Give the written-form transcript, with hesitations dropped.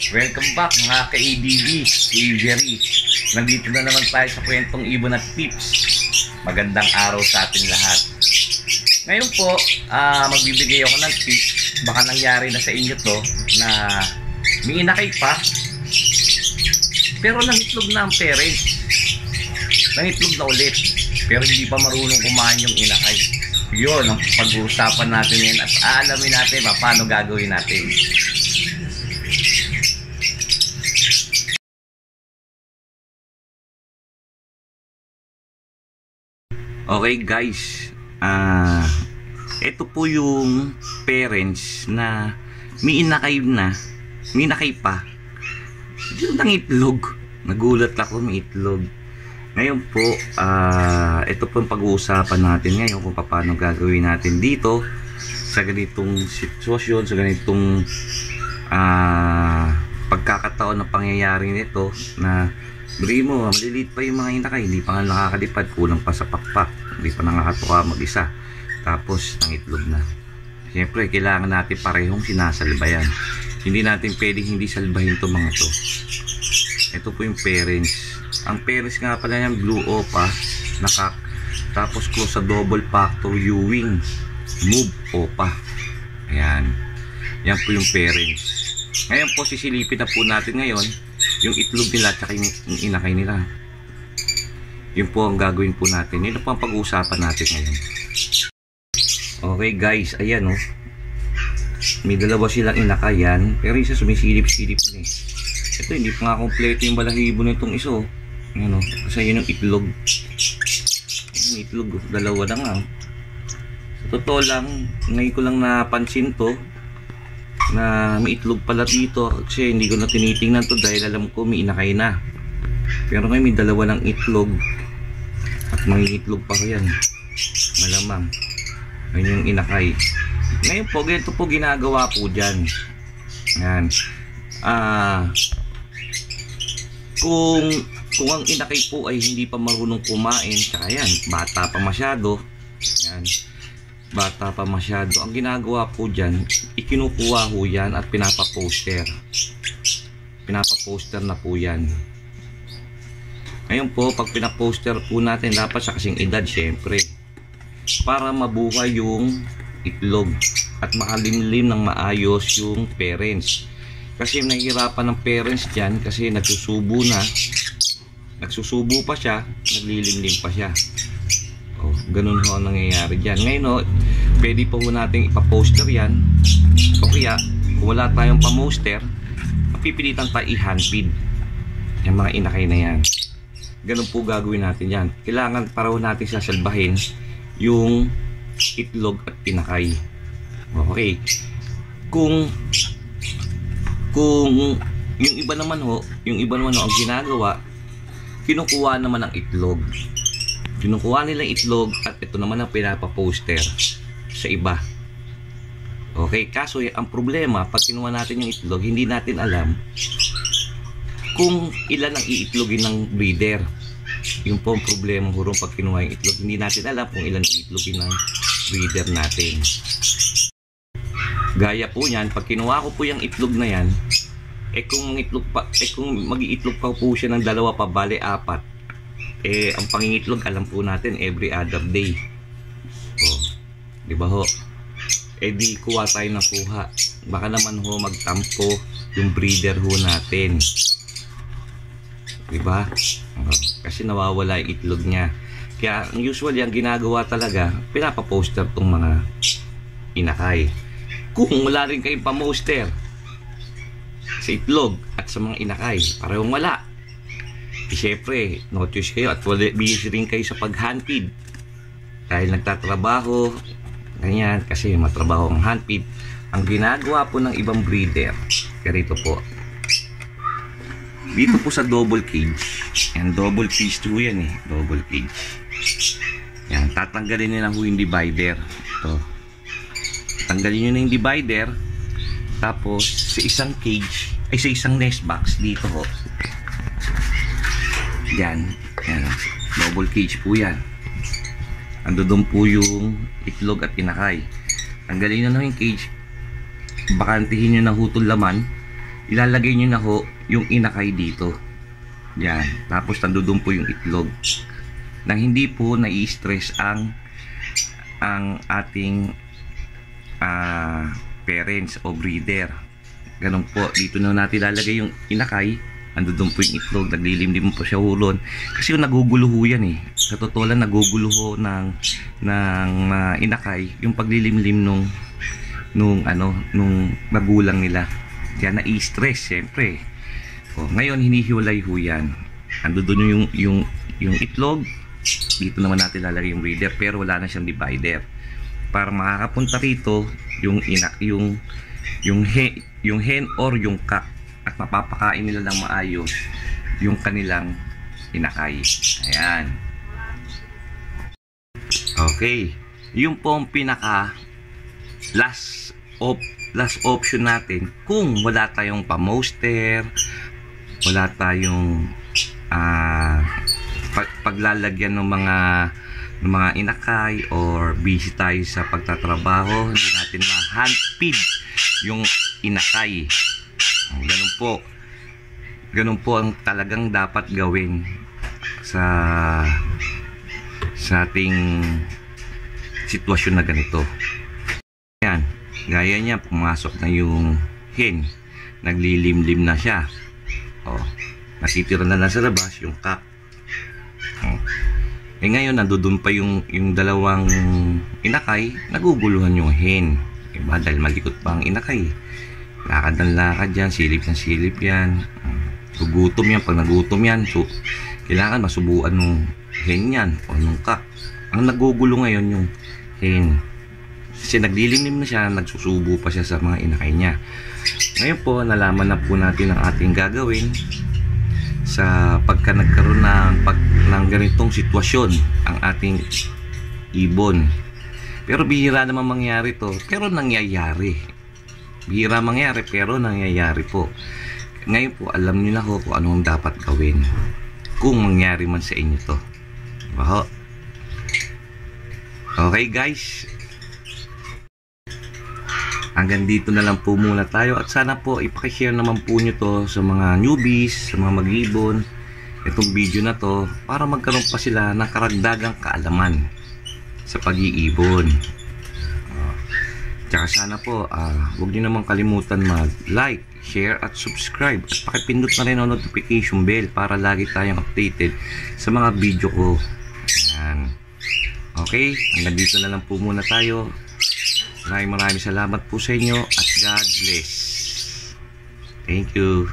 Welcome back mga ka-ADV, Avery. Nandito na naman tayo sa kwentong ibon at tips. Magandang araw sa ating lahat. Ngayon po, magbibigay ako ng tips. Baka nangyari na sa inyo to na may inakay pa, pero nangitlog na ang parents. Nangitlog na ulit, pero hindi pa marunong kumain yung inakay. Yun ang pag-uusapan natin ngayon at aalamin natin paano gagawin natin. Okay guys, ito po yung parents na may inakay pa. Yung nangitlog. Nagulat ako, may itlog. Ngayon po, ito po yung pag-uusapan natin ngayon kung paano gagawin natin dito sa ganitong sitwasyon, sa ganitong pagkakataon na pangyayari nito na bigay mo, maliliit pa yung mga inakay, hindi pa nga nakakalipad, kulang pa sa pakpak, hindi pa nakakatuka mag-isa, tapos nangitlog na. Siyempre, kailangan natin parehong sinasalbayan. Hindi natin pwedeng hindi salbahin itong mga to. Ito po yung parents. Ang parents nga pala yan, blue opa, nakak, tapos close sa double factor Ewing, move opa. Ayan. Yan po yung parents. Ngayon po, sisilipin na po natin ngayon yung itlog nila at yung inakay nila. Yun po ang gagawin po natin. Yun po ang pag-uusapan natin ngayon. Okay guys, ayan o. May dalawa silang inakayan, pero isa sumisilip-silip na eh. Ito hindi pa nga kompleto yung balahibo nitong iso. Ayan o, kasi yun yung itlog. Yung itlog, dalawa na nga. Sa totoo lang, ngayon ko lang napansin to na may itlog pala dito, kasi hindi ko na tinitingnan to dahil alam ko may inakay na. Pero ngayon may dalawa ng itlog at may itlog pa ko yan, malamang. Ayun yung inakay. Ngayon po, ganito po ginagawa po dyan. Yan. Kung ang inakay po ay hindi pa marunong kumain, tsaka yan, bata pa masyado, yan, bata pa masyado, ang ginagawa po dyan, ikinukuha po yan at pinapaposter na po yan. Ngayon po, pag pinaposter po natin, dapat sa kasing edad syempre, para mabuhay yung itlog at makalimlim ng maayos yung parents. Kasi nahihirapan ng parents dyan kasi nagsusubo pa siya, naglilimlim pa siya. Oh, ganun ho ang nangyayari dyan. Ngayon ho, pwede po natin ipaposter yan, o kaya kung wala tayong pamoster, mapipilitan tayo i-handfeed yung mga inakay na yan. Ganun po gagawin natin yan. Kailangan para natin sasalbahin yung itlog at inakay. Okay, kung yung iba naman ho ang ginagawa, kinukuha naman ang itlog. Kinukuha nila itlog at ito naman ang pinapaposter sa iba. Okay, kaso ang problema, pag kinuha natin yung itlog, hindi natin alam kung ilan ang iitlogin ng breeder. Yung po ang problema hurong pag kinuha yung itlog, hindi natin alam kung ilan ang iitlogin ng breeder natin. Gaya po yan, pag kinuha ko po yung itlog na yan, kung mag-iitlog pa po siya ng dalawa pa, bale 4. Ang pangingitlog alam po natin every other day. Oh, di ba ho? Di kuha tayo na kuha. Baka naman ho magtampo yung breeder ho natin. Di ba? Kasi nawawala yung itlog niya. Kaya usually ang ginagawa talaga, pinapaposter tong mga inakay. Kung wala rin kayong pamoster sa itlog at sa mga inakay, parehong wala, syempre notice kayo at busy rin kayo sa pag-handfeed dahil nagtatrabaho ganyan, kasi matrabaho ang handfeed. Ang ginagawa po ng ibang breeder, ganito po, dito po sa double cage, and double cage to yan double cage yan, tatanggalin nyo na ho yung divider. Ito, tanggalin nyo na yung divider, tapos sa isang cage sa isang nest box dito ho, yan, double cage po yan. Ando doon po yung itlog at inakay. Tanggalin nyo na yung cage, bakantihin nyo na hutol laman, ilalagay nyo na ho yung inakay dito. Yan. Tapos nandun po yung itlog. Nang hindi po nai-stress ang ating parents o breeder. Ganun po. Dito na natin ilalagay yung inakay. Andun po yung itlog. Naglilimlim po siya hulon. Kasi yung naguguluho yan eh. Sa totoo lang naguguluho ng inakay yung paglilimlim nung magulang nila. Kaya na-stress syempre. Ngayon hinihiwalay ho yan. Ando doon yung itlog. Dito naman natin lalagay yung breeder, pero wala na siyang divider. Para makakapunta rito yung hen or yung cock, at mapapakain nila ng maayos yung kanilang inakay. Ayan. Okay. Yung po ang pinaka last option natin kung wala tayong pamoster, wala tayong paglalagyan ng mga inakay, or busy tayo sa pagtatrabaho, hindi natin ma-hand feed yung inakay. Ganun po ang talagang dapat gawin sa ating sitwasyon na ganito. Yan, gaya niya, pumasok na yung hen, naglilimlim na siya. Nasitira na lang sa labas yung cock. Ngayon nandoon pa yung dalawang inakay, naguguluhan yung hen. Dahil malikot pa ang inakay. Lakad ng lakad yan, silip ng silip yan. Gugutom yan, pag nagutom yan, so kailangan masubuan ng hen yan o ng cock. Ang nagugulo ngayon yung hen. Kasi naglilimlim na siya, nagsusubo pa siya sa mga inakay niya. Ngayon po, nalaman na po natin ang ating gagawin sa pagka nagkaroon ng ganitong sitwasyon ang ating ibon. Pero bihira naman mangyari to, pero nangyayari. Bihira mangyari, pero nangyayari po. Ngayon po, alam niyo na ho kung anong dapat gawin kung mangyari man sa inyo to. Diba? Okay guys, hanggang dito na lang po muna tayo, at sana po ipakishare naman po nyo to sa mga newbies, sa mga mag-ibon, itong video na to, para magkaroon pa sila ng karagdagang kaalaman sa pag-iibon. Tsaka sana po huwag nyo naman kalimutan mag-like, share at subscribe, at pakipindot na rin ang notification bell para lagi tayong updated sa mga video ko. Ayan. Okay, hanggang dito na lang po muna tayo. Maraming salamat po sa inyo, at God bless. Thank you.